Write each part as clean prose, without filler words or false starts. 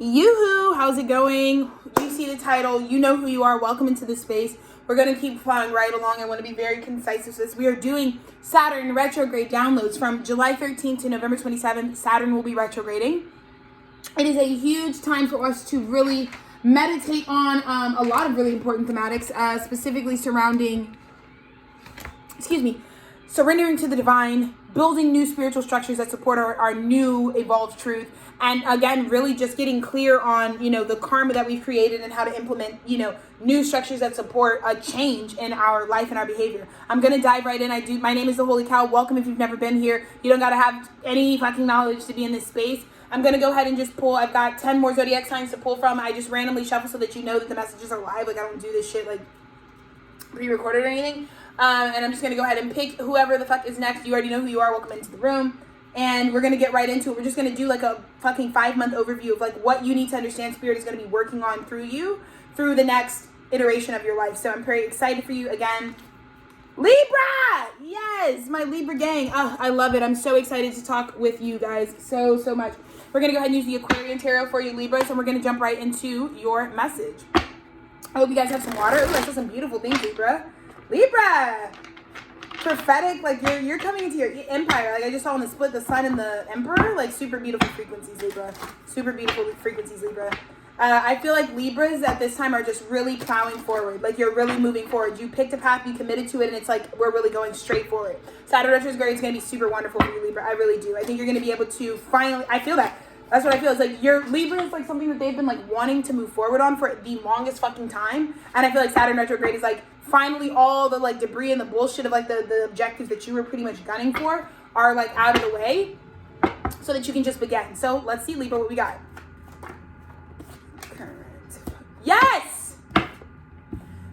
Yoo-hoo, how's it going? You see the title, you know who you are. Welcome into this space. We're going to keep flying right along. I want to be very concise with this. We are doing Saturn retrograde downloads from July 13th to November 27th. Saturn will be retrograding. It is a huge time for us to really meditate on a lot of really important thematics, specifically surrounding, surrendering to the divine, building new spiritual structures that support our new evolved truth. And again, really just getting clear on, the karma that we've created and how to implement, new structures that support a change in our life and our behavior. I'm going to dive right in. My name is the Holy Cow. Welcome if you've never been here. You don't got to have any fucking knowledge to be in this space. I'm going to go ahead and just pull. I've got 10 more zodiac signs to pull from. I just randomly shuffle so that you know that the messages are live. Like, I don't do this shit like pre-recorded or anything. And I'm just going to go ahead and pick whoever the fuck is next. You already know who you are. Welcome into the room. And we're going to get right into it. We're just going to do like a fucking 5-month overview of like what you need to understand Spirit is going to be working on through you through the next iteration of your life. So I'm very excited for you again. Libra! Yes, my Libra gang. Oh, I love it. I'm so excited to talk with you guys so much. We're going to go ahead and use the Aquarian Tarot for you, Libras, and we're going to jump right into your message. I hope you guys have some water. Ooh, I saw some beautiful things, Libra. Libra! Prophetic, like you're coming into your empire. Like I just saw on the split, the sun and the emperor, like super beautiful frequencies, Libra. Super beautiful frequencies, Libra. I feel like Libras at this time are just really plowing forward. Like you're really moving forward. You picked a path, you committed to it, and it's like we're really going straight for it. Saturn retrograde is going to be super wonderful for you, Libra. I really do. I think you're going to be able to finally, I feel that. That's what I feel. It's like your Libra is like something that they've been like wanting to move forward on for the longest fucking time. And I feel like Saturn retrograde is like finally all the like debris and the bullshit of like the objectives that you were pretty much gunning for are like out of the way so that you can just begin. So let's see, Libra, what we got. Yes!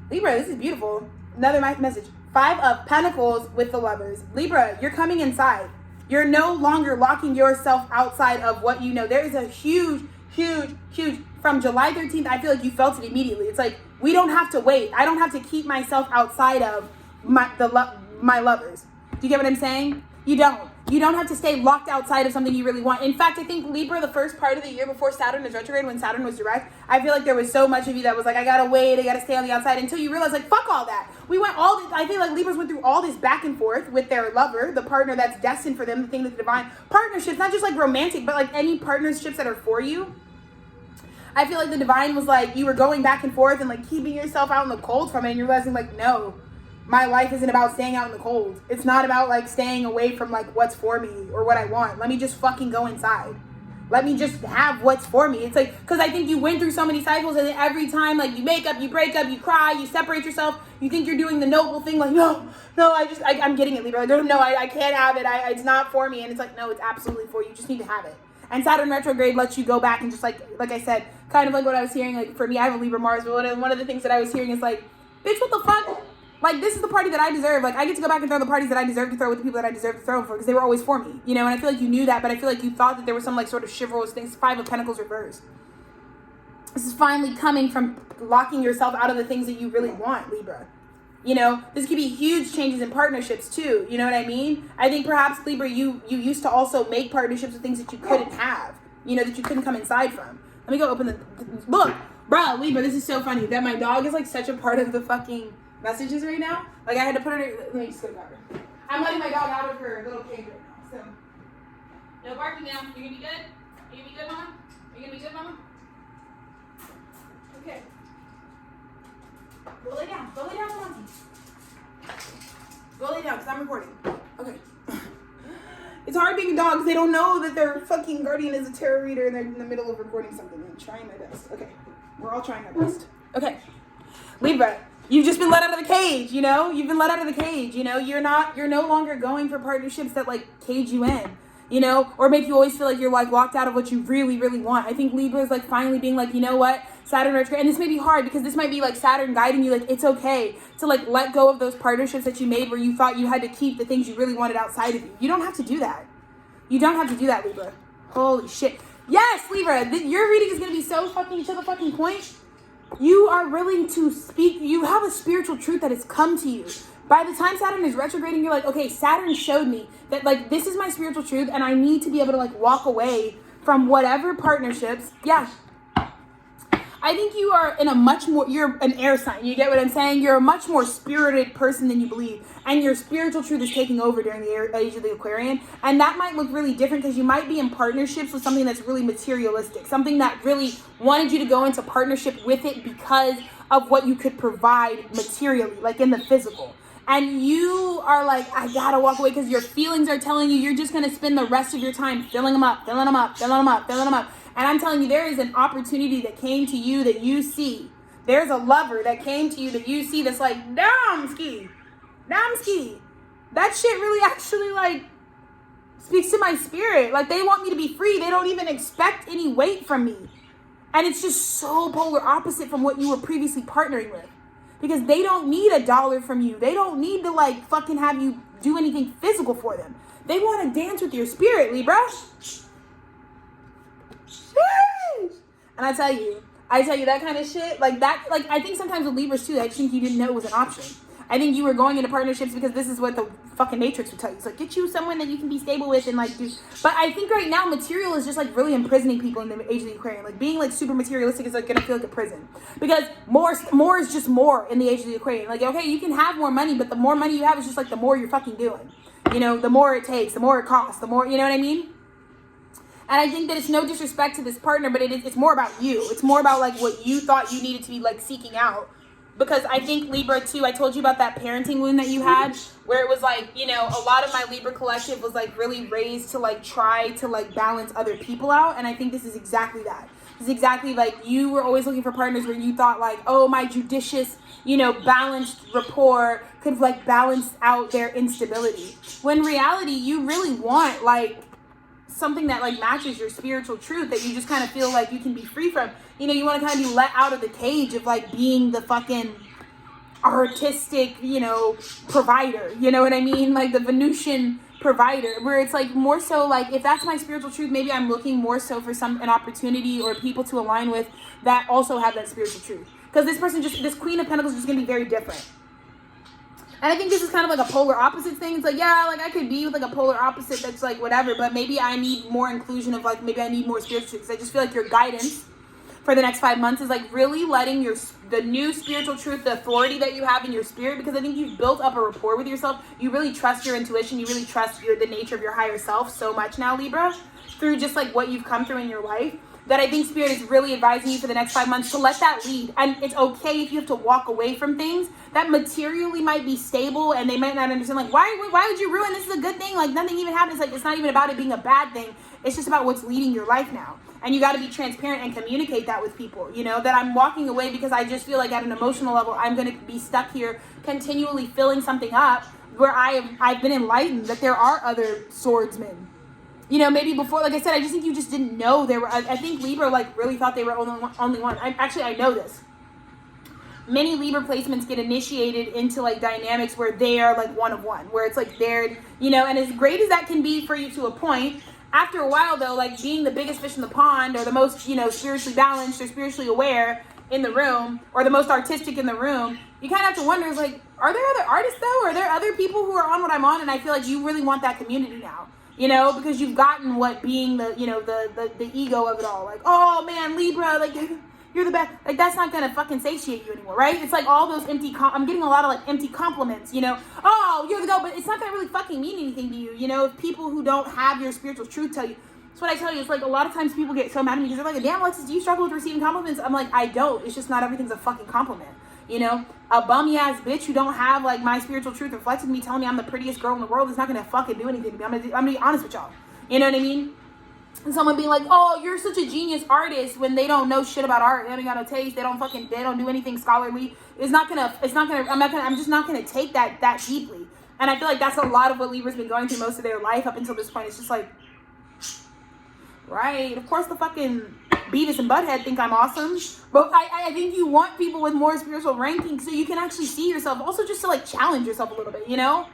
Libra, this is beautiful. Another message. 5 of Pentacles with the Lovers. Libra, you're coming inside. You're no longer locking yourself outside of what you know. There is a huge, from July 13th, I feel like you felt it immediately. It's like, we don't have to wait. I don't have to keep myself outside of my lovers. Do you get what I'm saying? You don't. You don't have to stay locked outside of something you really want. In fact, I think Libra, the first part of the year before Saturn is retrograde, when Saturn was direct, I feel like there was so much of you that was like, I gotta wait, I gotta stay on the outside, until you realize like, fuck all that. I feel like Libras went through all this back and forth with their lover, the partner that's destined for them, the thing that's divine. Partnerships, not just like romantic, but like any partnerships that are for you. I feel like the divine was like, you were going back and forth and like keeping yourself out in the cold from it, and you're realizing like, no, my life isn't about staying out in the cold. It's not about like staying away from like what's for me or what I want. Let me just fucking go inside. Let me just have what's for me. It's like, because I think you went through so many cycles, and every time like you make up, you break up, you cry, you separate yourself, you think you're doing the noble thing, like, no, I'm getting it, Libra. Like, no, I can't have it. It's not for me. And it's like, no, it's absolutely for you. You just need to have it. And Saturn retrograde lets you go back and just like I said, kind of like what I was hearing, like for me, I have a Libra Mars, but one of the things that I was hearing is like, bitch, what the fuck? Like, this is the party that I deserve. Like, I get to go back and throw the parties that I deserve to throw with the people that I deserve to throw them for, because they were always for me, And I feel like you knew that, but I feel like you thought that there was some like sort of chivalrous things. 5 of Pentacles reversed. This is finally coming from locking yourself out of the things that you really want, Libra. This could be huge changes in partnerships too. You know what I mean? I think perhaps, Libra, you used to also make partnerships with things that you couldn't have, that you couldn't come inside from. Let me go open look, bro, Libra, this is so funny that my dog is like such a part of the fucking messages right now. Like I had to put her, let me just go grab her. I'm letting my dog out of her little cage right now, so. No barking now. You gonna be good? You gonna be good, Mama? You gonna be good, Mama? Okay. Go lay down, Monty. Go lay down, because I'm recording. Okay. It's hard being a dog because they don't know that their fucking guardian is a tarot reader and they're in the middle of recording something. I'm trying my best. Okay. We're all trying our best. Okay. Libra, you've just been let out of the cage, You've been let out of the cage, You're no longer going for partnerships that like cage you in, or make you always feel like you're like locked out of what you really, really want. I think Libra is like finally being like, you know what? Saturn retrograde, and this may be hard because this might be like Saturn guiding you, like it's okay to like let go of those partnerships that you made where you thought you had to keep the things you really wanted outside of you. You don't have to do that. You don't have to do that, Libra. Holy shit. Yes, Libra, your reading is going to be so fucking to the fucking point. You are willing to speak. You have a spiritual truth that has come to you. By the time Saturn is retrograding, you're like, okay, Saturn showed me that like this is my spiritual truth and I need to be able to like walk away from whatever partnerships. Yeah, I think you are in a much more, you're an air sign. You get what I'm saying? You're a much more spirited person than you believe. And your spiritual truth is taking over during the age of the Aquarian. And that might look really different because you might be in partnerships with something that's really materialistic. Something that really wanted you to go into partnership with it because of what you could provide materially, like in the physical. And you are like, I gotta walk away because your feelings are telling you you're just gonna spend the rest of your time filling them up, filling them up, filling them up, filling them up. And I'm telling you, there is an opportunity that came to you that you see. There's a lover that came to you that you see that's like, damn ski. That shit really actually like speaks to my spirit. Like they want me to be free. They don't even expect any weight from me. And it's just so polar opposite from what you were previously partnering with. Because they don't need $1 from you. They don't need to like fucking have you do anything physical for them. They want to dance with your spirit, Libra. And I tell you that kind of shit, like that, like I think sometimes with Libras too, I just think you didn't know it was an option. I think you were going into partnerships because this is what the fucking Matrix would tell you. It's like, get you someone that you can be stable with and like do. But I think right now material is just like really imprisoning people in the age of the Aquarian. Like being like super materialistic is like gonna feel like a prison. Because more is just more in the age of the Aquarian. Like, okay, you can have more money, but the more money you have is just like the more you're fucking doing. You know, the more it takes, the more it costs, the more, you know what I mean? And I think that it's no disrespect to this partner, but it's more about you. It's more about like what you thought you needed to be like seeking out. Because I think Libra too, I told you about that parenting wound that you had, where it was like, you know, a lot of my Libra collective was like really raised to like try to like balance other people out. And I think this is exactly that. This is exactly like you were always looking for partners where you thought like, oh, my judicious, you know, balanced rapport could like balance out their instability. When in reality, you really want like something that like matches your spiritual truth that you just kind of feel like you can be free from. You know, you want to kind of be let out of the cage of like being the fucking artistic, you know, provider. You know what I mean? Like the Venusian provider, where it's like more so like, if that's my spiritual truth, maybe I'm looking more so for an opportunity or people to align with that also have that spiritual truth. Because this Queen of Pentacles is just going to be very different. And I think this is kind of like a polar opposite thing. It's like, yeah, like I could be with like a polar opposite that's like whatever, but maybe I need more inclusion of like, maybe I need more spiritual truth. Because I just feel like your guidance for the next 5 months is like really letting the new spiritual truth, the authority that you have in your spirit, because I think you've built up a rapport with yourself. You really trust your intuition. You really trust the nature of your higher self so much now, Libra, through just like what you've come through in your life, that I think Spirit is really advising you for the next 5 months to let that lead. And it's okay if you have to walk away from things that materially might be stable and they might not understand, like, why would you ruin this? Is a good thing, like nothing even happens. Like, it's not even about it being a bad thing. It's just about what's leading your life now. And you got to be transparent and communicate that with people, you know, that I'm walking away because I just feel like at an emotional level, I'm going to be stuck here continually filling something up where I've been enlightened that there are other swordsmen. You know, maybe before, like I said, I just think you just didn't know there were. I think Libra like really thought they were only one. I know this. Many Libra placements get initiated into like dynamics where they are like one of one, where it's like they're, you know, and as great as that can be for you to a point, after a while though, like being the biggest fish in the pond or the most, you know, spiritually balanced or spiritually aware in the room or the most artistic in the room, you kind of have to wonder, is like, are there other artists though? Are there other people who are on what I'm on? And I feel like you really want that community now. You know, because you've gotten what being the, you know, the ego of it all. Like, oh man, Libra, like you're the best. Like that's not gonna fucking satiate you anymore, right? It's like all those empty. I'm getting a lot of like empty compliments. You know, oh you're the go, but it's not gonna really fucking mean anything to you. You know, if people who don't have your spiritual truth tell you. That's what I tell you. It's like a lot of times people get so mad at me because they're like, damn, Alexis, do you struggle with receiving compliments? I'm like, I don't. It's just not everything's a fucking compliment. You know, a bummy ass bitch who don't have like my spiritual truth reflected in me telling me I'm the prettiest girl in the world is not gonna fucking do anything to me. I'm gonna be honest with y'all. You know what I mean? And someone being like, oh, you're such a genius artist when they don't know shit about art. They don't got no taste. They don't do anything scholarly. I'm just not gonna take that deeply. And I feel like that's a lot of what Libra's been going through most of their life up until this point. It's just like, right, of course the fucking Beavis and Butthead think I'm awesome, but I think you want people with more spiritual ranking so you can actually see yourself, also just to like challenge yourself a little bit, you know?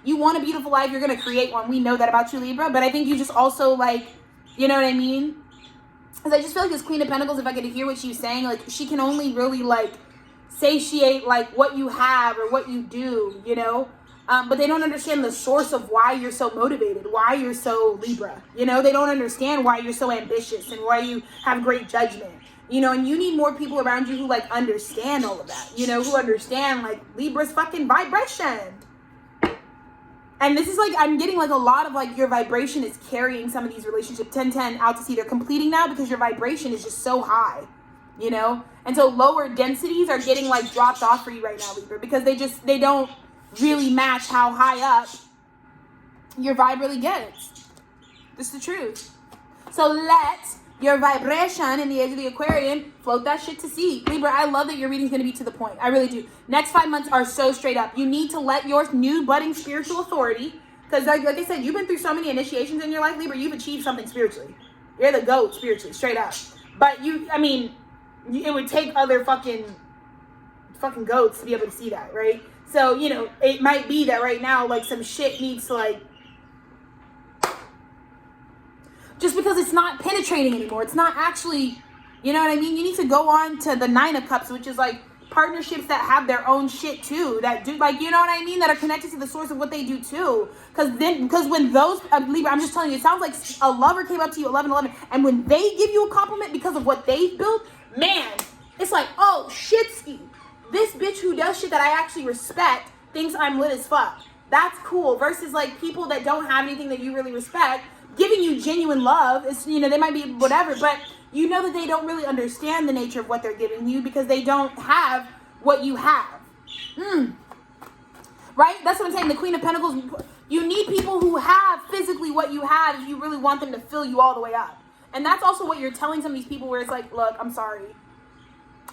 You want a beautiful life, you're going to create one. We know that about you, Libra, but I think you just also like, you know what I mean? Because I just feel like this Queen of Pentacles, if I get to hear what she's saying, like she can only really like satiate like what you have or what you do, you know? But they don't understand the source of why you're so motivated, why you're so Libra. You know, they don't understand why you're so ambitious and why you have great judgment. You know, and you need more people around you who, like, understand all of that. You know, who understand, like, Libra's fucking vibration. And this is, like, I'm getting, like, a lot of, like, your vibration is carrying some of these relationships 10-10 out to sea. They're completing now because your vibration is just so high, you know? And so lower densities are getting, like, dropped off for you right now, Libra, because they don't really match how high up your vibe really gets. This is the truth. So let your vibration in the age of the Aquarian float that shit to sea. Libra, I love that your reading's going to be to the point. I really do. Next 5 months are so straight up. You need to let your new budding spiritual authority, because like I said, you've been through so many initiations in your life, Libra, you've achieved something spiritually. You're the GOAT spiritually, straight up. But it would take other fucking goats to be able to see that, right? So, you know, it might be that right now, like, some shit needs to, like, just because it's not penetrating anymore. It's not actually, you know what I mean? You need to go on to the 9 of Cups, which is, like, partnerships that have their own shit, too. That do, like, you know what I mean? That are connected to the source of what they do, too. Because when those, Libra, I'm just telling you, it sounds like a lover came up to you 11-11, and when they give you a compliment because of what they've built, man, it's like, oh, shitski. This bitch who does shit that I actually respect thinks I'm lit as fuck. That's cool. Versus, like, people that don't have anything that you really respect giving you genuine love. Is, you know, they might be whatever, but you know that they don't really understand the nature of what they're giving you because they don't have what you have. Right? That's what I'm saying. The Queen of Pentacles, you need people who have physically what you have if you really want them to fill you all the way up. And that's also what you're telling some of these people where it's like, look, I'm sorry.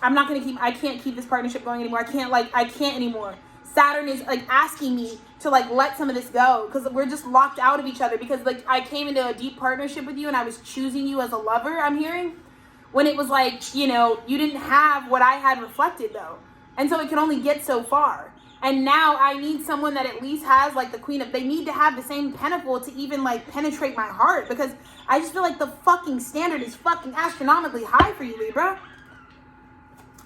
I can't keep this partnership going anymore. I can't anymore. Saturn is, like, asking me to, like, let some of this go because we're just locked out of each other because, like, I came into a deep partnership with you and I was choosing you as a lover, I'm hearing, when it was like, you know, you didn't have what I had reflected, though. And so it can only get so far. And now I need someone that at least has, like, the Queen of, they need to have the same pentacle to even, like, penetrate my heart because I just feel like the fucking standard is fucking astronomically high for you, Libra.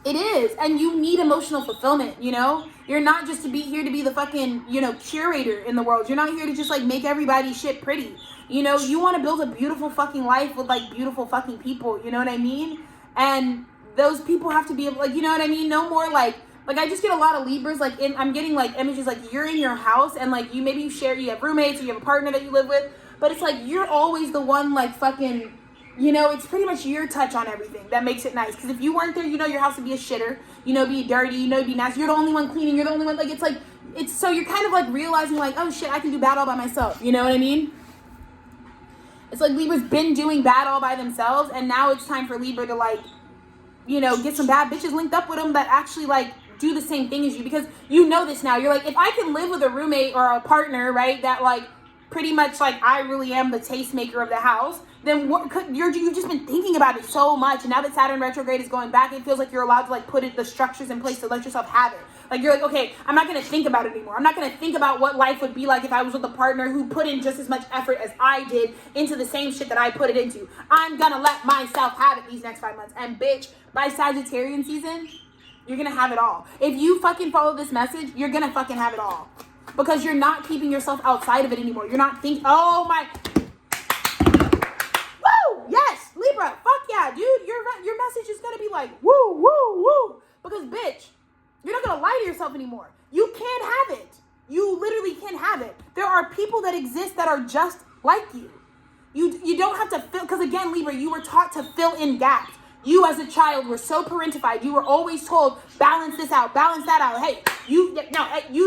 It is. And you need emotional fulfillment, you know? You're not just here to be the fucking, you know, curator in the world. You're not here to just, like, make everybody's shit pretty. You know, you want to build a beautiful fucking life with, like, beautiful fucking people. You know what I mean? And those people have to be able, like, you know what I mean? No more, like, I just get a lot of Libras, like, I'm getting, like, images, like, you're in your house and, like, you have roommates or you have a partner that you live with. But it's like, you're always the one, like, fucking, you know, it's pretty much your touch on everything that makes it nice. Because if you weren't there, you know your house would be a shitter. You know, be dirty. You know, be nasty. You're the only one cleaning. You're the only one, like, it's so you're kind of, like, realizing, like, oh, shit, I can do bad all by myself. You know what I mean? It's like Libra's been doing bad all by themselves. And now it's time for Libra to, like, you know, get some bad bitches linked up with them that actually, like, do the same thing as you. Because you know this now. You're like, if I can live with a roommate or a partner, right, that, like, pretty much, like, I really am the tastemaker of the house, then you've just been thinking about it so much. And now that Saturn retrograde is going back, it feels like you're allowed to, like, put the structures in place to let yourself have it. Like, you're like, okay, I'm not going to think about it anymore. I'm not going to think about what life would be like if I was with a partner who put in just as much effort as I did into the same shit that I put it into. I'm going to let myself have it these next 5 months. And bitch, by Sagittarian season, you're going to have it all. If you fucking follow this message, you're going to fucking have it all. Because you're not keeping yourself outside of it anymore. You're not thinking, oh my... Yes, Libra, fuck yeah, dude. Your message is gonna be like, woo, woo, woo. Because, bitch, you're not gonna lie to yourself anymore. You can't have it. You literally can't have it. There are people that exist that are just like you. You don't have to fill, because again, Libra, you were taught to fill in gaps. You as a child were so parentified. You were always told, balance this out, balance that out. Hey, you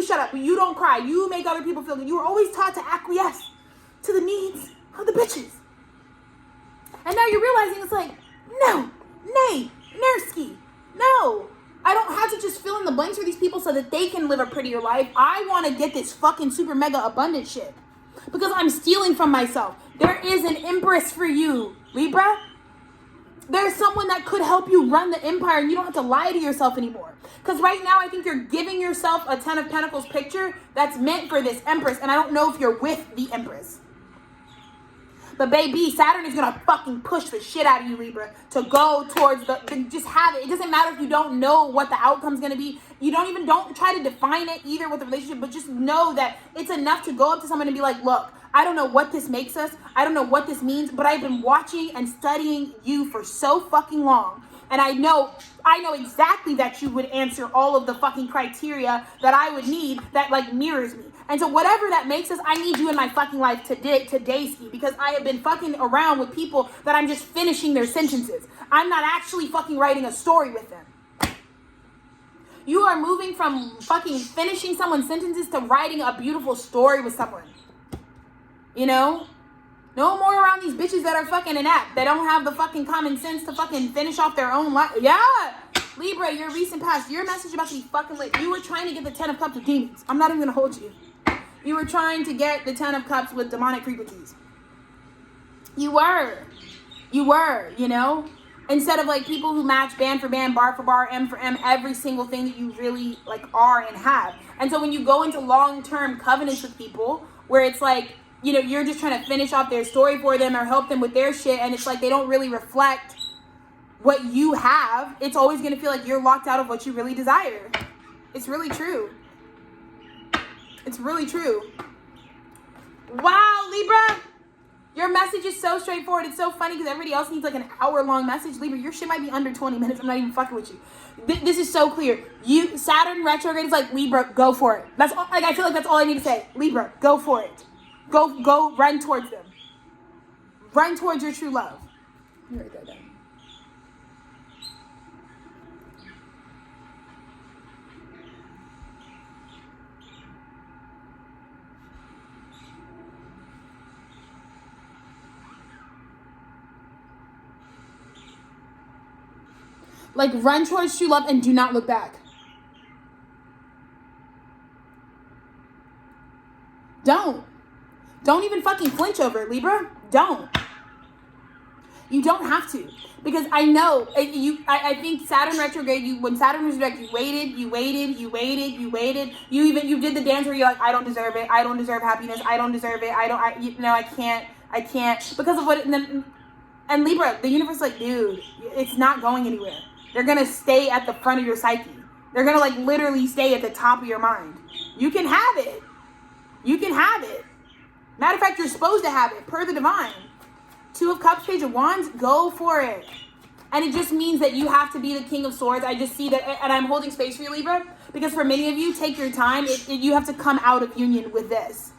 shut up. You don't cry. You make other people feel good. You were always taught to acquiesce to the needs of the bitches. And now you're realizing it's like, no, nay, Nerski, no. I don't have to just fill in the blanks for these people so that they can live a prettier life. I want to get this fucking super mega abundant shit. Because I'm stealing from myself. There is an empress for you, Libra. There's someone that could help you run the empire and you don't have to lie to yourself anymore. Because right now I think you're giving yourself a 10 of Pentacles picture that's meant for this empress. And I don't know if you're with the empress. But baby, Saturn is going to fucking push the shit out of you, Libra, to go towards just have it. It doesn't matter if you don't know what the outcome's going to be. Don't try to define it either with the relationship, but just know that it's enough to go up to someone and be like, look, I don't know what this makes us. I don't know what this means, but I've been watching and studying you for so fucking long And I know exactly that you would answer all of the fucking criteria that I would need that like mirrors me. And so whatever that makes us, I need you in my fucking life today, Ski, because I have been fucking around with people that I'm just finishing their sentences. I'm not actually fucking writing a story with them. You are moving from fucking finishing someone's sentences to writing a beautiful story with someone. You know? No more around these bitches that are fucking inept. They don't have the fucking common sense to fucking finish off their own life. Yeah! Libra, your recent past, your message about to be fucking lit. You were trying to get the 10 of Cups with demons. I'm not even gonna hold you. You were trying to get the 10 of Cups with demonic frequencies. You were, you know? Instead of like people who match band for band, bar for bar, M for M, every single thing that you really like are and have. And so when you go into long-term covenants with people where it's like, you know, you're just trying to finish off their story for them or help them with their shit, and it's like they don't really reflect what you have, it's always going to feel like you're locked out of what you really desire. It's really true. It's really true. Wow, Libra! Your message is so straightforward. It's so funny because everybody else needs like an hour-long message. Libra, your shit might be under 20 minutes. I'm not even fucking with you. This is so clear. Saturn retrograde is like, Libra, go for it. That's all, like I feel like that's all I need to say. Libra, go for it. Go, run towards them. Run towards your true love. Let me write that down. Like, run towards true love and do not look back. Don't even fucking flinch over it, Libra. Don't. You don't have to. Because I know, I think Saturn retrograde, when Saturn was retrograde, you waited. You did the dance where you're like, I don't deserve it. I don't deserve happiness. I don't deserve it. I can't. Because of what, and Libra, the universe is like, dude, it's not going anywhere. They're going to stay at the front of your psyche. They're going to like literally stay at the top of your mind. You can have it. You can have it. Matter of fact, you're supposed to have it per the divine. 2 of Cups, Page of Wands, go for it. And it just means that you have to be the King of Swords. I just see that, and I'm holding space for you, Libra, because for many of you, take your time. You have to come out of union with this.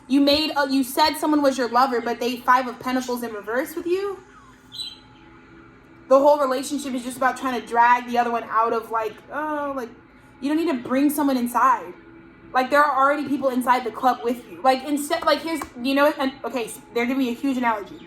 You said someone was your lover, but they 5 of Pentacles in reverse with you. The whole relationship is just about trying to drag the other one out of like, oh, like, you don't need to bring someone inside. Like, there are already people inside the club with you. Like, instead, like, here's, you know, and okay, so they're giving me a huge analogy.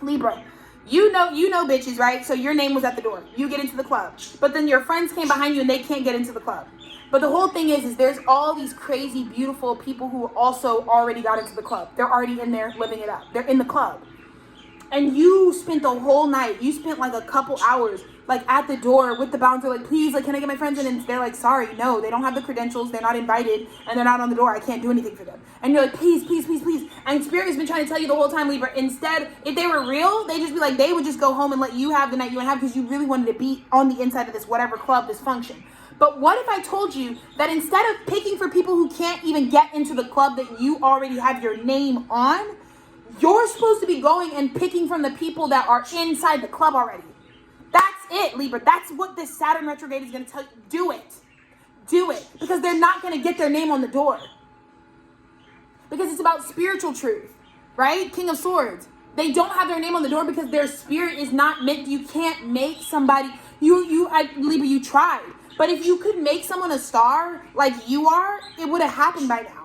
Libra, you know bitches, right? So your name was at the door. You get into the club. But then your friends came behind you and they can't get into the club. But the whole thing is there's all these crazy, beautiful people who also already got into the club. They're already in there living it up. They're in the club. And you spent the whole night, you spent like a couple hours, like at the door with the bouncer, like, please, like, can I get my friends in? And they're like, sorry, no, they don't have the credentials, they're not invited, and they're not on the door, I can't do anything for them. And you're like, please, please, please, please. And Spirit has been trying to tell you the whole time, Libra, instead, if they were real, they'd just be like, they would just go home and let you have the night you want to have because you really wanted to be on the inside of this whatever club, this function. But what if I told you that instead of picking for people who can't even get into the club that you already have your name on, you're supposed to be going and picking from the people that are inside the club already. That's it, Libra. That's what this Saturn retrograde is going to tell you. Do it. Do it. Because they're not going to get their name on the door. Because it's about spiritual truth, right? King of Swords. They don't have their name on the door because their spirit is not meant. You can't make somebody. Libra, you tried. But if you could make someone a star like you are, it would have happened by now.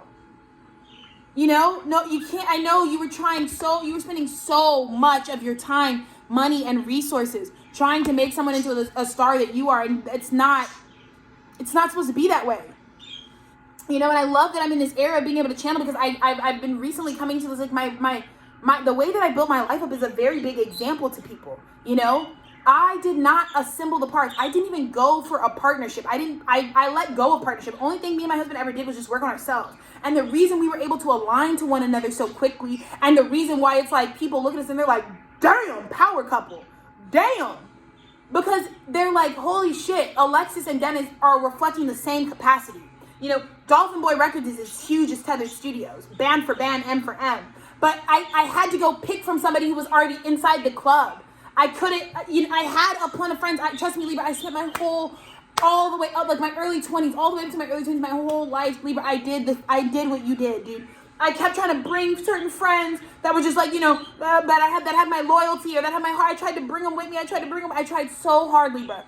You know, no, you can't. I know you were spending so much of your time, money, and resources trying to make someone into a star that you are, and it's not supposed to be that way. You know, and I love that I'm in this era of being able to channel because I've been recently coming to this, like my the way that I built my life up is a very big example to people. You know, I did not assemble the parts. I didn't even go for a partnership. I let go of partnership. Only thing me and my husband ever did was just work on ourselves. And the reason we were able to align to one another so quickly, and the reason why it's like people look at us and they're like, damn, power couple. Damn. Because they're like, holy shit, Alexis and Dennis are reflecting the same capacity. You know, Dolphin Boy Records is as huge as Tethered Studios. Band for band, M for M. But I had to go pick from somebody who was already inside the club. I couldn't, I had a ton of friends. Trust me, Libra, I spent all the way up, like my early 20s, all the way up to my early 20s, my whole life, Libra, I did what you did, dude. I kept trying to bring certain friends that were just like, that had my loyalty or that had my heart. I tried to bring them with me. I tried so hard, Libra.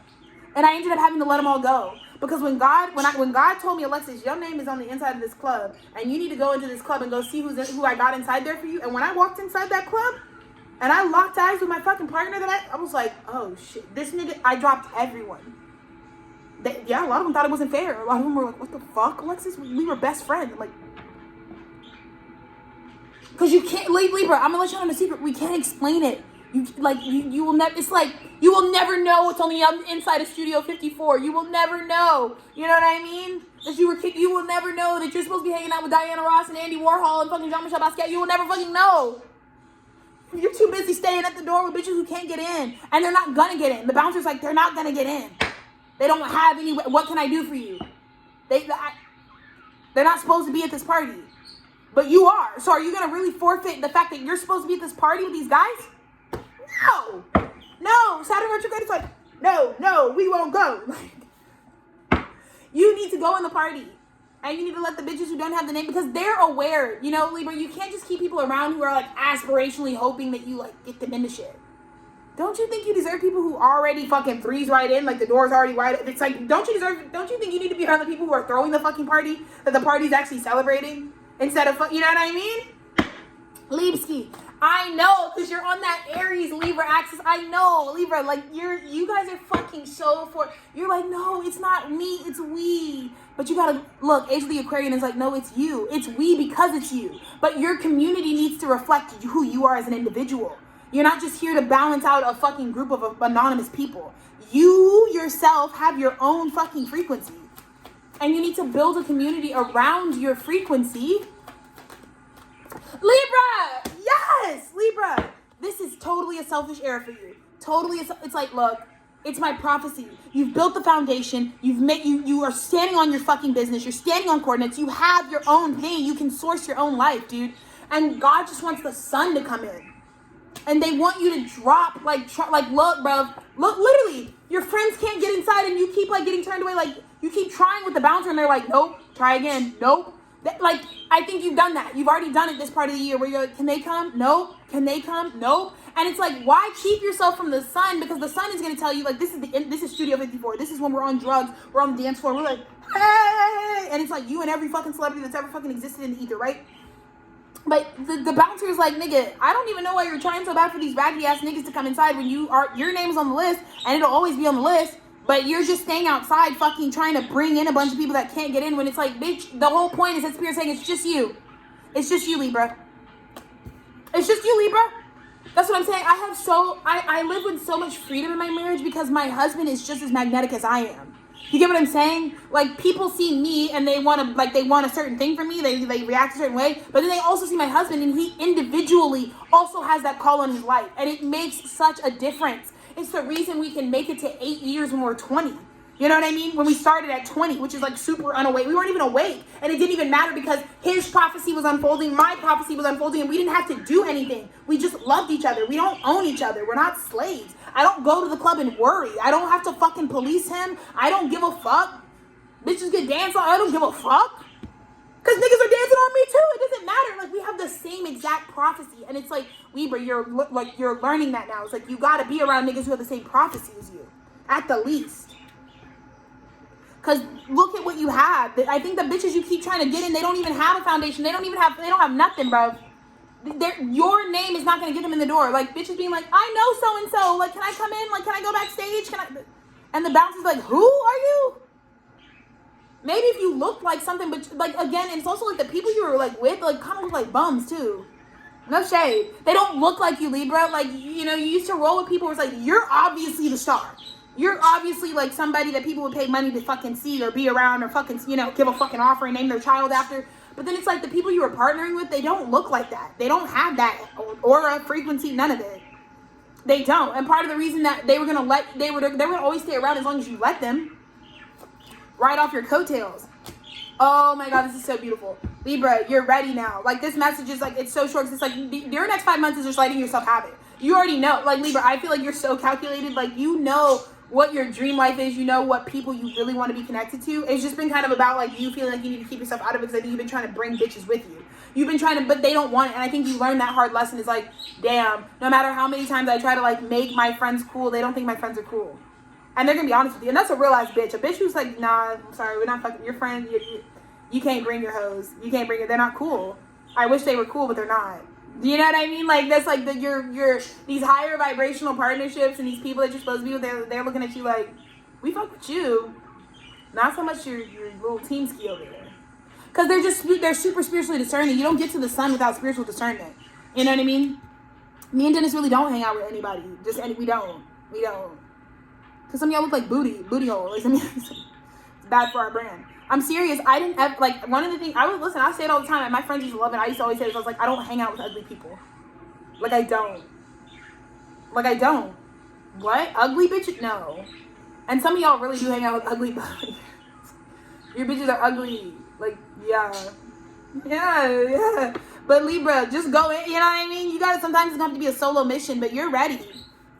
And I ended up having to let them all go. Because when God told me, Alexis, your name is on the inside of this club, and you need to go into this club and go see who I got inside there for you. And when I walked inside that club, and I locked eyes with my fucking partner, I was like, oh shit, this nigga, I dropped everyone. A lot of them thought it wasn't fair. A lot of them were like, what the fuck, Alexis? We were best friends. I'm like, because you can't, Libra, I'm gonna let you know a secret. We can't explain it. You will never, it's like, you will never know what's on the inside of Studio 54. You will never know. You know what I mean? That you will never know that you're supposed to be hanging out with Diana Ross and Andy Warhol and fucking Jean-Michel Basquiat. You will never fucking know. You're too busy staying at the door with bitches who can't get in. And they're not gonna get in. The bouncer's like, they're not gonna get in. They don't have any, what can I do for you? They're not supposed to be at this party. But you are. So are you gonna really forfeit the fact that you're supposed to be at this party with these guys? No, Saturn retrograde is like, no, we won't go. You need to go in the party. And you need to let the bitches who don't have the name, because they're aware, Libra, you can't just keep people around who are like aspirationally hoping that you like get them into shit. Don't you think you deserve people who already fucking threes right in, like the door's already wide? It's like, don't you think you need to be around the people who are throwing the fucking party, that the party's actually celebrating, instead of, you know what I mean? Liebski, I know, because you're on that Aries Libra axis. I know, Libra, like, you guys are fucking you're like, no, it's not me, it's we. But you gotta, look, Age of the Aquarian is like, no, it's you. It's we because it's you. But your community needs to reflect who you are as an individual. You're not just here to balance out a fucking group of anonymous people. You yourself have your own fucking frequency. And you need to build a community around your frequency. Libra! Yes! Libra! This is totally a selfish era for you. It's like, look, it's my prophecy. You've built the foundation. You are standing on your fucking business. You're standing on coordinates. You have your own pain. You can source your own life, dude. And God just wants the sun to come in. And they want you to drop, look, bruv. Look, literally, your friends can't get inside and you keep, getting turned away. Like, you keep trying with the bouncer and they're like, nope, try again. Nope. I think you've done that. You've already done it this part of the year where you're like, can they come? Nope. Can they come? Nope. And it's like, why keep yourself from the sun? Because the sun is going to tell you, like, this is Studio 54. This is when we're on drugs. We're on the dance floor. We're like, hey. And it's like you and every fucking celebrity that's ever fucking existed in the ether, right? But the bouncer is like, nigga, I don't even know why you're trying so bad for these raggedy ass niggas to come inside when your name is on the list and it'll always be on the list. But you're just staying outside fucking trying to bring in a bunch of people that can't get in when it's like, bitch, the whole point is that Spirit's saying it's just you. It's just you, Libra. It's just you, Libra. That's what I'm saying. I live with so much freedom in my marriage because my husband is just as magnetic as I am. You get what I'm saying? Like, people see me and they want a certain thing from me. They react a certain way. But then they also see my husband and he individually also has that call on his life. And it makes such a difference. It's the reason we can make it to 8 years when we're 20. You know what I mean? When we started at 20, which is like super unawake. We weren't even awake. And it didn't even matter because his prophecy was unfolding, my prophecy was unfolding, and we didn't have to do anything. We just loved each other. We don't own each other. We're not slaves. I don't go to the club and worry. I don't have to fucking police him. I don't give a fuck. Bitches get danced on. I don't give a fuck. Because niggas are dancing on me too. It doesn't matter. Like, we have the same exact prophecy. And it's like, Libra, you're learning that now. It's like, you got to be around niggas who have the same prophecy as you. At the least. Because look at what you have. I think the bitches you keep trying to get in, they don't even have a foundation. They don't have nothing, bro. Your name is not going to get them in the door. Like, bitches being like, I know so-and-so. Like, can I come in? Like, can I go backstage? And the bouncer's like, who are you? Maybe if you look like something, but, like, again, it's also, like, the people you were, like, with, like, kind of look like bums, too. No shade. They don't look like you, Libra. Like, you used to roll with people where it's like, you're obviously the star. You're obviously, like, somebody that people would pay money to fucking see or be around or fucking, give a fucking offer and name their child after. But then it's like the people you were partnering with, they don't look like that. They don't have that aura, frequency, none of it. They don't. And part of the reason that they were going to always stay around as long as you let them. Right off your coattails. Oh my God, this is so beautiful. Libra, you're ready now. Like, this message is like, it's so short. It's like, your next 5 months is just letting yourself have it. You already know. Like, Libra, I feel like you're so calculated. Like, you know what your dream life is. You know what people you really want to be connected to. It's just been kind of about, like, you feeling like you need to keep yourself out of it because I think you've been trying to bring bitches with you. You've been trying to, but they don't want it. And I think you learned that hard lesson. It's like, damn, no matter how many times I try to, like, make my friends cool, they don't think my friends are cool. And they're going to be honest with you. And that's a real ass bitch. A bitch who's like, nah, I'm sorry, we're not fucking your friend. You can't bring your hoes. You can't bring it. They're not cool. I wish they were cool, but they're not. Do you know what I mean? Like, that's like you're these higher vibrational partnerships and these people that you're supposed to be with, they're looking at you like, we fuck with you. Not so much your little team ski over there. Because they're super spiritually discerning. You don't get to the sun without spiritual discernment. You know what I mean? Me and Dennis really don't hang out with anybody. We don't. Because some of y'all look like booty hole. Like, it's bad for our brand. I'm serious. I didn't ever, like, one of the things, I say it all the time, and my friends used to love it. I used to always say this. I was like, I don't hang out with ugly people. Like, I don't. What? Ugly bitches? No. And some of y'all really do hang out with ugly bitches. Your bitches are ugly. Like, yeah. But Libra, just go in, you know what I mean? Sometimes it's going to have to be a solo mission, but you're ready.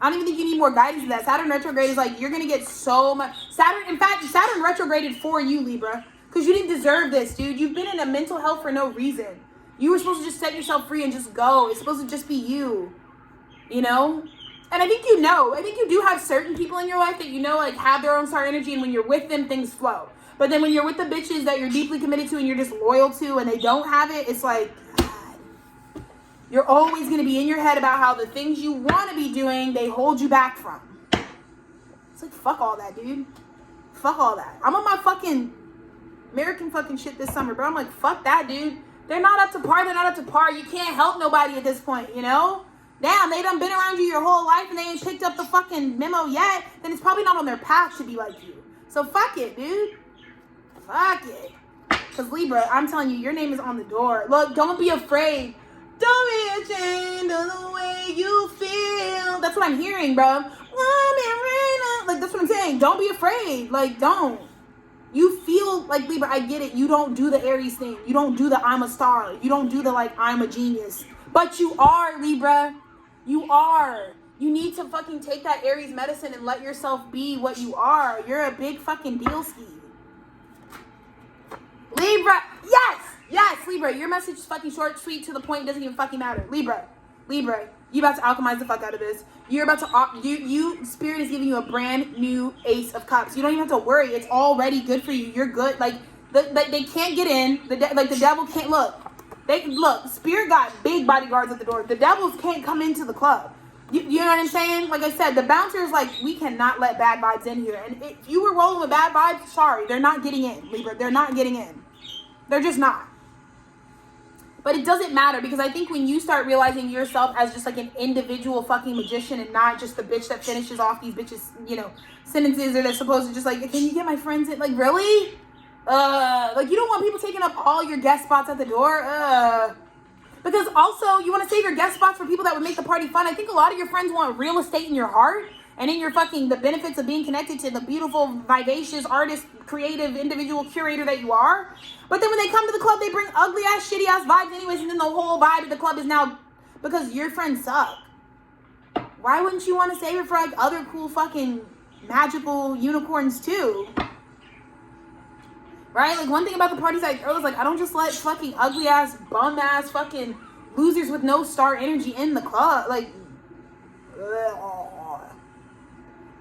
I don't even think you need more guidance than that. Saturn retrograde is like, you're going to get so much. Saturn retrograded for you, Libra. Because you didn't deserve this, dude. You've been in a mental hell for no reason. You were supposed to just set yourself free and just go. It's supposed to just be you. You know? And I think you know. I think you do have certain people in your life that you know, like, have their own star energy. And when you're with them, things flow. But then when you're with the bitches that you're deeply committed to and you're just loyal to and they don't have it, it's like, God. You're always going to be in your head about how the things you want to be doing, they hold you back from. It's like, fuck all that, dude. Fuck all that. I'm on my fucking American fucking shit this summer, bro. I'm like, fuck that, dude. They're not up to par. You can't help nobody at this point, you know? Damn, they done been around you your whole life and they ain't picked up the fucking memo yet. Then it's probably not on their path to be like you. So fuck it, dude. Fuck it. Because Libra, I'm telling you, your name is on the door. Look, don't be afraid. Don't be ashamed of the way you feel. That's what I'm hearing, bro. Like, that's what I'm saying. Don't be afraid. Like, don't. You feel like, Libra, I get it. You don't do the Aries thing. You don't do the I'm a star. You don't do the, like, I'm a genius. But you are, Libra. You are. You need to fucking take that Aries medicine and let yourself be what you are. You're a big fucking deal ski. Libra, yes, Libra. Your message is fucking short, sweet, to the point. Doesn't even fucking matter. Libra, you about to alchemize the fuck out of this. You're about to, Spirit is giving you a brand new Ace of Cups. You don't even have to worry. It's already good for you. You're good. Like, they can't get in. The devil can't look. Spirit got big bodyguards at the door. The devils can't come into the club. You know what I'm saying? Like I said, the bouncers, like, we cannot let bad vibes in here. And if you were rolling with bad vibes, sorry, they're not getting in, Libra. They're not getting in. They're just not. But it doesn't matter, because I think when you start realizing yourself as just like an individual fucking magician and not just the bitch that finishes off these bitches, you know, sentences, or they're supposed to just like, can you get my friends in? Like, really? Like, you don't want people taking up all your guest spots at the door? Because also, you want to save your guest spots for people that would make the party fun. I think a lot of your friends want real estate in your heart and in your fucking, the benefits of being connected to the beautiful, vivacious, artist, creative, individual curator that you are. But then when they come to the club, they bring ugly ass, shitty ass vibes anyways, and then the whole vibe of the club is now because your friends suck. Why wouldn't you want to save it for like other cool fucking magical unicorns too? Right? Like, one thing about the parties, like, girls, like, I don't just let fucking ugly ass, bum ass, fucking losers with no star energy in the club. Like, ugh.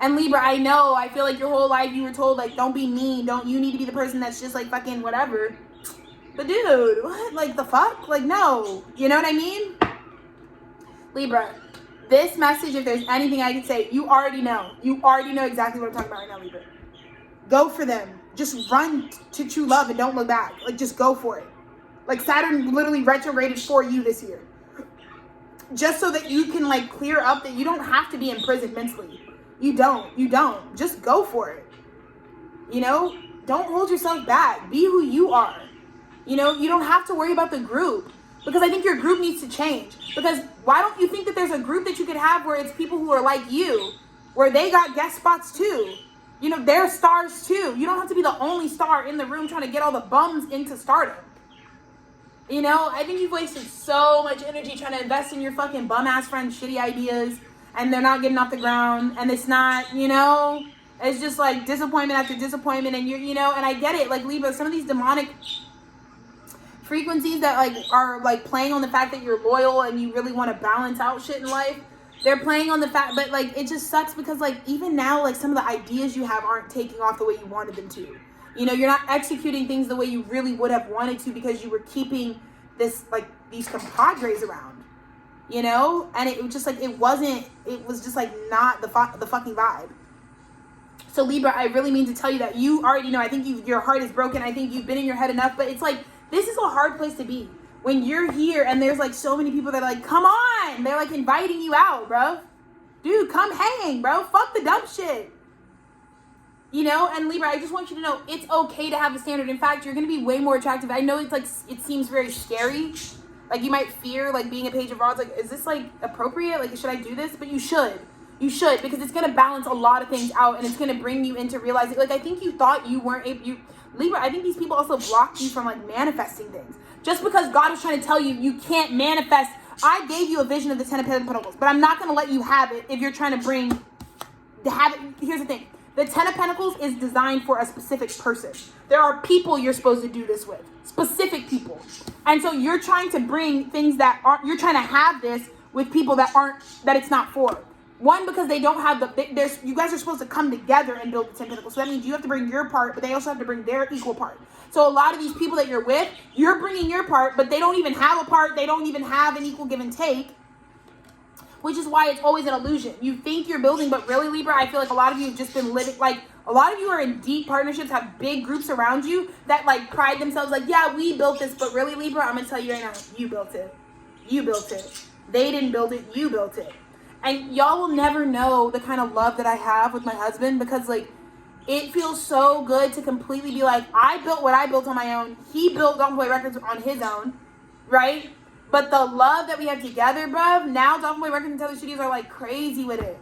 And Libra, I know, I feel like your whole life you were told, like, don't be mean. You need to be the person that's just, like, fucking whatever. But dude, what? Like, the fuck? Like, no. You know what I mean? Libra, this message, if there's anything I can say, you already know. You already know exactly what I'm talking about right now, Libra. Go for them. Just run to true love and don't look back. Like, just go for it. Like, Saturn literally retrograded for you this year. Just so that you can, like, clear up that you don't have to be in prison mentally. You don't. Just go for it. You know? Don't hold yourself back. Be who you are. You know? You don't have to worry about the group. Because I think your group needs to change. Because why don't you think that there's a group that you could have where it's people who are like you, where they got guest spots too? You know, they're stars too. You don't have to be the only star in the room trying to get all the bums into stardom. You know, I think you've wasted so much energy trying to invest in your fucking bum-ass friend's shitty ideas, and they're not getting off the ground, and it's not, you know, it's just like disappointment after disappointment, and you're, you know, and I get it, like Libra, some of these demonic frequencies that like are like playing on the fact that you're loyal and you really want to balance out shit in life, they're playing on the fact, but like it just sucks because like even now, like some of the ideas you have aren't taking off the way you wanted them to. You know, you're not executing things the way you really would have wanted to because you were keeping this, like, these compadres around, you know? And it was just, like, it was just, like, not the fucking vibe. So, Libra, I really mean to tell you that you already know, I think your heart is broken. I think you've been in your head enough. But it's, like, this is a hard place to be. When you're here and there's, like, so many people that are, like, come on! They're, like, inviting you out, bro. Dude, come hang, bro. Fuck the dumb shit. You know, and Libra, I just want you to know it's okay to have a standard. In fact, you're going to be way more attractive. I know it's like, it seems very scary. Like you might fear like being a page of rods. Like, is this like appropriate? Like, should I do this? But you should. You should, because it's going to balance a lot of things out and it's going to bring you into realizing, like, I think you thought you weren't able, Libra, I think these people also blocked you from like manifesting things. Just because God is trying to tell you, you can't manifest. I gave you a vision of the 10 of Pentacles, but I'm not going to let you have it if you're trying to here's the thing. The 10 of Pentacles is designed for a specific person. There are people you're supposed to do this with. Specific people. And so you're trying to bring things that aren't, you're trying to have this with people that it's not for. One, because they don't have you guys are supposed to come together and build the 10 Pentacles. So that means you have to bring your part, but they also have to bring their equal part. So a lot of these people that you're with, you're bringing your part, but they don't even have a part. They don't even have an equal give and take. Which is why it's always an illusion. You think you're building, but really, Libra, I feel like a lot of you have just been living, like, a lot of you are in deep partnerships, have big groups around you that, like, pride themselves, like, yeah, we built this, but really, Libra, I'm going to tell you right now, you built it. You built it. They didn't build it, you built it. And y'all will never know the kind of love that I have with my husband because, like, it feels so good to completely be like, I built what I built on my own. He built Dolphin Boy Records on his own, right? But the love that we have together, bruv, now Dolphin Boy Records and Tethered Studios are like crazy with it.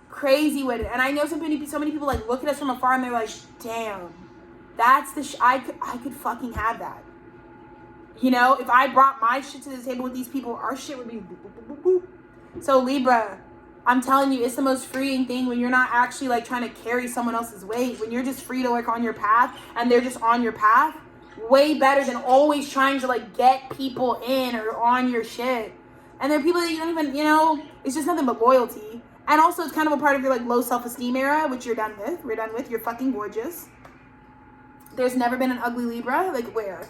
Crazy with it. And I know so many people like look at us from afar and they're like, damn, that's the I could fucking have that. You know, if I brought my shit to the table with these people, our shit would be boop, boop, boop, boop. So Libra, I'm telling you, it's the most freeing thing when you're not actually like trying to carry someone else's weight. When you're just free to work on your path and they're just on your path. Way better than always trying to like get people in or on your shit. And there are people that you don't even, you know, it's just nothing but loyalty. And also it's kind of a part of your like low self-esteem era, which you're done with. We're done with. You're fucking gorgeous. There's never been an ugly Libra. Like where?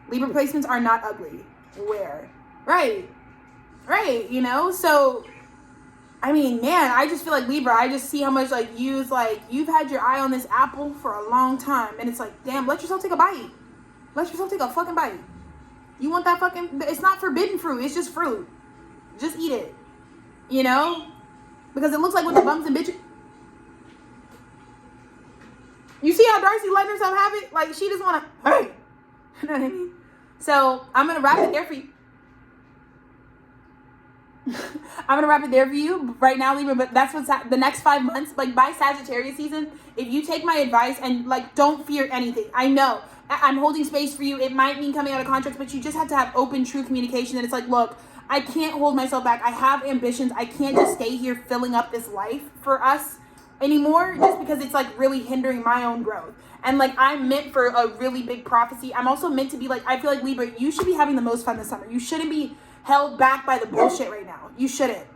Libra placements are not ugly. Where? Right, you know? So I mean, man, I just feel like Libra, I just see how much, like, you've had your eye on this apple for a long time. And it's like, damn, let yourself take a bite. Let yourself take a fucking bite. You want that fucking, it's not forbidden fruit. It's just fruit. Just eat it. You know? Because it looks like with the bums and bitches. You see how Darcy letting herself have it? Like, she just want to, hey. You know what I mean? So, I'm going to wrap it there for you. I'm gonna wrap it there for you right now, Libra, but that's what's the next 5 months, like by Sagittarius season, if you take my advice and like don't fear anything. I know I'm holding space for you. It might mean coming out of contracts, but you just have to have open, true communication. And it's like, look, I can't hold myself back. I have ambitions. I can't just stay here filling up this life for us anymore just because it's like really hindering my own growth. And like I'm meant for a really big prophecy. I'm also meant to be like, I feel like Libra, you should be having the most fun this summer. You shouldn't be held back by the bullshit right now. You shouldn't.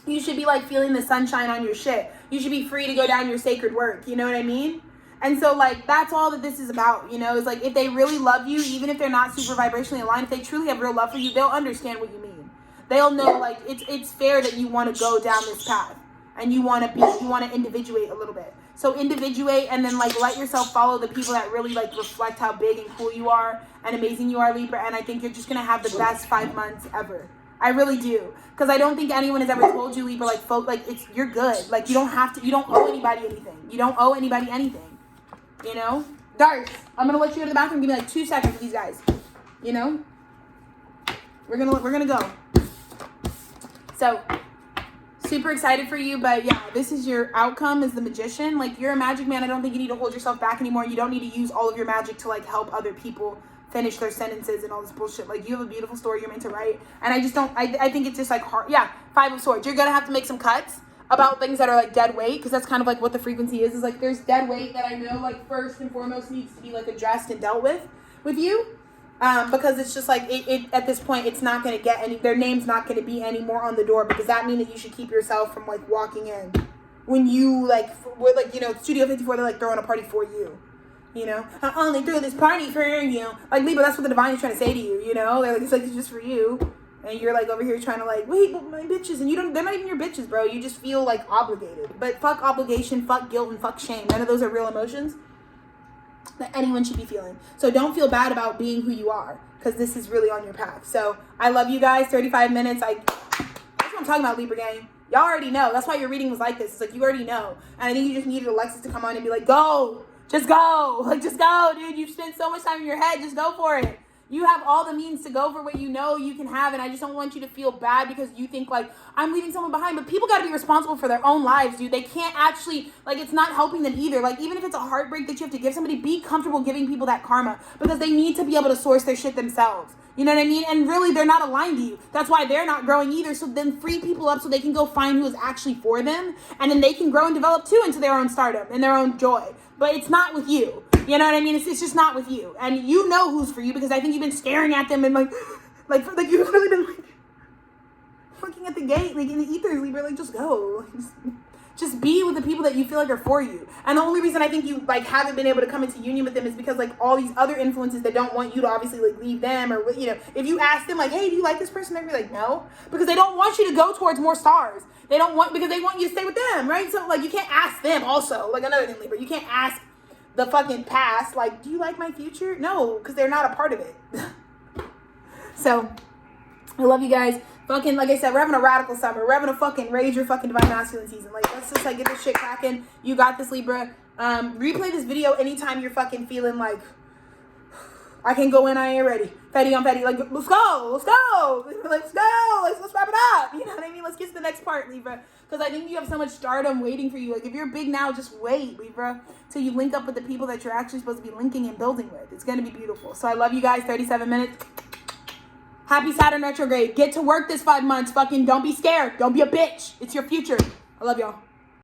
You should be like feeling the sunshine on your shit. You should be free to go down your sacred work. You know what I mean? And so like that's all that this is about, you know, is like if they really love you, even if they're not super vibrationally aligned, if they truly have real love for you, they'll understand what you mean. They'll know like it's fair that you want to go down this path and you want to individuate a little bit. So individuate and then like let yourself follow the people that really like reflect how big and cool you are and amazing you are, Libra. And I think you're just going to have the best 5 months ever. I really do. Because I don't think anyone has ever told you, Libra, you're good. Like you don't owe anybody anything. You don't owe anybody anything. You know? Darts, I'm going to let you go to the bathroom. Give me like 2 seconds with these guys. You know? We're going to go. So, super excited for you, but yeah, this is your outcome as the Magician. Like, you're a magic man. I don't think you need to hold yourself back anymore. You don't need to use all of your magic to, like, help other people finish their sentences and all this bullshit. Like, you have a beautiful story you're meant to write. And I just don't, I think it's just like hard. Yeah, 5 of Swords. You're going to have to make some cuts about things that are like dead weight, because that's kind of like what the frequency is like there's dead weight that I know like first and foremost needs to be like addressed and dealt with you. Because it's just like, it at this point, it's not going to get any, their name's not going to be any more on the door, because that means that you should keep yourself from like walking in when you like, with like, you know, Studio 54, they're like throwing a party for you. You know, I only threw this party for you. Like, Libra, that's what the divine is trying to say to you, you know? They're like, it's like, it's just for you. And you're like over here trying to like, wait, but my bitches. And you don't, they're not even your bitches, bro. You just feel like obligated. But fuck obligation, fuck guilt, and fuck shame. None of those are real emotions that anyone should be feeling. So don't feel bad about being who you are, because this is really on your path. So I love you guys. 35 minutes. That's what I'm talking about, Libra gang. Y'all already know. That's why your reading was like this. It's like, you already know. And I think you just needed Alexis to come on and be like, go. Just go. Like, just go, dude. You've spent so much time in your head. Just go for it. You have all the means to go for what you know you can have, and I just don't want you to feel bad because you think, like, I'm leaving someone behind. But people got to be responsible for their own lives, dude. They can't actually, like, it's not helping them either. Like, even if it's a heartbreak that you have to give somebody, be comfortable giving people that karma, because they need to be able to source their shit themselves. You know what I mean? And really, they're not aligned to you. That's why they're not growing either. So then free people up so they can go find who is actually for them, and then they can grow and develop, too, into their own stardom and their own joy. But it's not with you. You know what I mean? It's just not with you. And you know who's for you, because I think you've been staring at them and like you've really been like looking at the gate, like in the ethers, Libra, like just go. Just be with the people that you feel like are for you. And the only reason I think you like haven't been able to come into union with them is because like all these other influences that don't want you to obviously like leave them, or, you know, if you ask them like, hey, do you like this person? They'd be like, no, because they don't want you to go towards more stars. They don't want, because they want you to stay with them, right? So like you can't ask them also, like another thing, Libra, you can't ask the fucking past, like, do you like my future? No, because they're not a part of it. So, I love you guys. Fucking, like I said, we're having a radical summer. We're having a fucking rage your fucking divine masculine season. Like, let's just, like, get this shit cracking. You got this, Libra. Replay this video anytime you're fucking feeling like, I can go in, I ain't ready. Fetty on Fetty, like, let's go. Let's go. Let's wrap it up. You know what I mean? Let's get to the next part, Libra. Because I think you have so much stardom waiting for you. Like, if you're big now, just wait, Libra, till you link up with the people that you're actually supposed to be linking and building with. It's going to be beautiful. So I love you guys. 37 minutes. Happy Saturn retrograde. Get to work this 5 months. Fucking don't be scared. Don't be a bitch. It's your future. I love y'all.